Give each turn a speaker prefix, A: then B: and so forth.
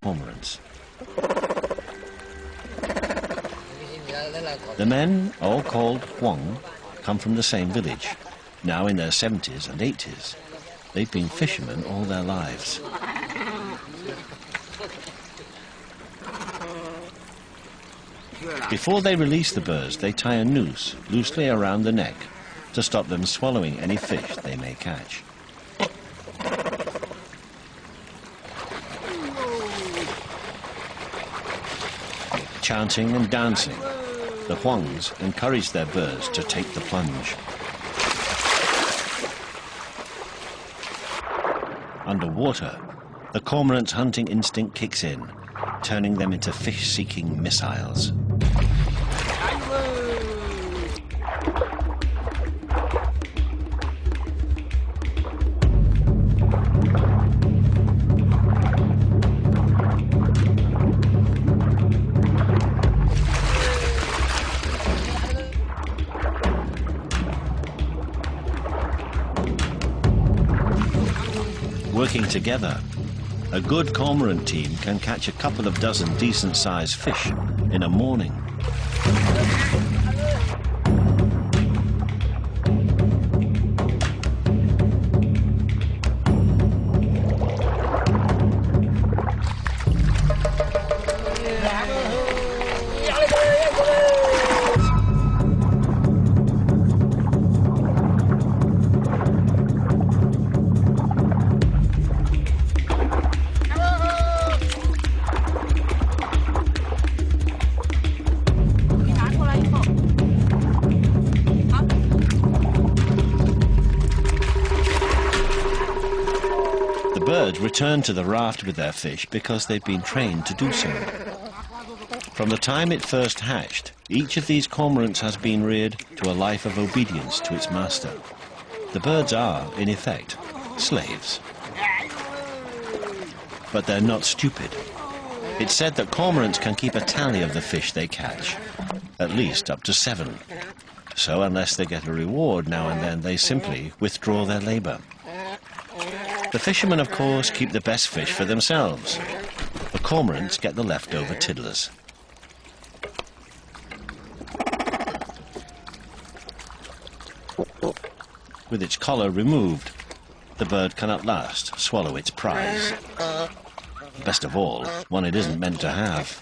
A: cormorants. The men, all called Huang, come from the same village, now in their 70s and 80s. They've been fishermen all their lives. Before they release the birds, they tie a noose loosely around the neck to stop them swallowing any fish they may catch. Chanting and dancing, the Huangs encourage their birds to take the plunge. Underwater, the cormorant's hunting instinct kicks in, turning them into fish-seeking missiles. Working together, a good cormorant team can catch a couple of dozen decent-sized fish in a morning. Birds return to the raft with their fish because they've been trained to do so. From the time it first hatched, each of these cormorants has been reared to a life of obedience to its master. The birds are, in effect, slaves. But they're not stupid. It's said that cormorants can keep a tally of the fish they catch, at least up to 7. So unless they get a reward now and then, they simply withdraw their labor. The fishermen, of course, keep the best fish for themselves. The cormorants get the leftover tiddlers. With its collar removed, the bird can at last swallow its prize. Best of all, one it isn't meant to have.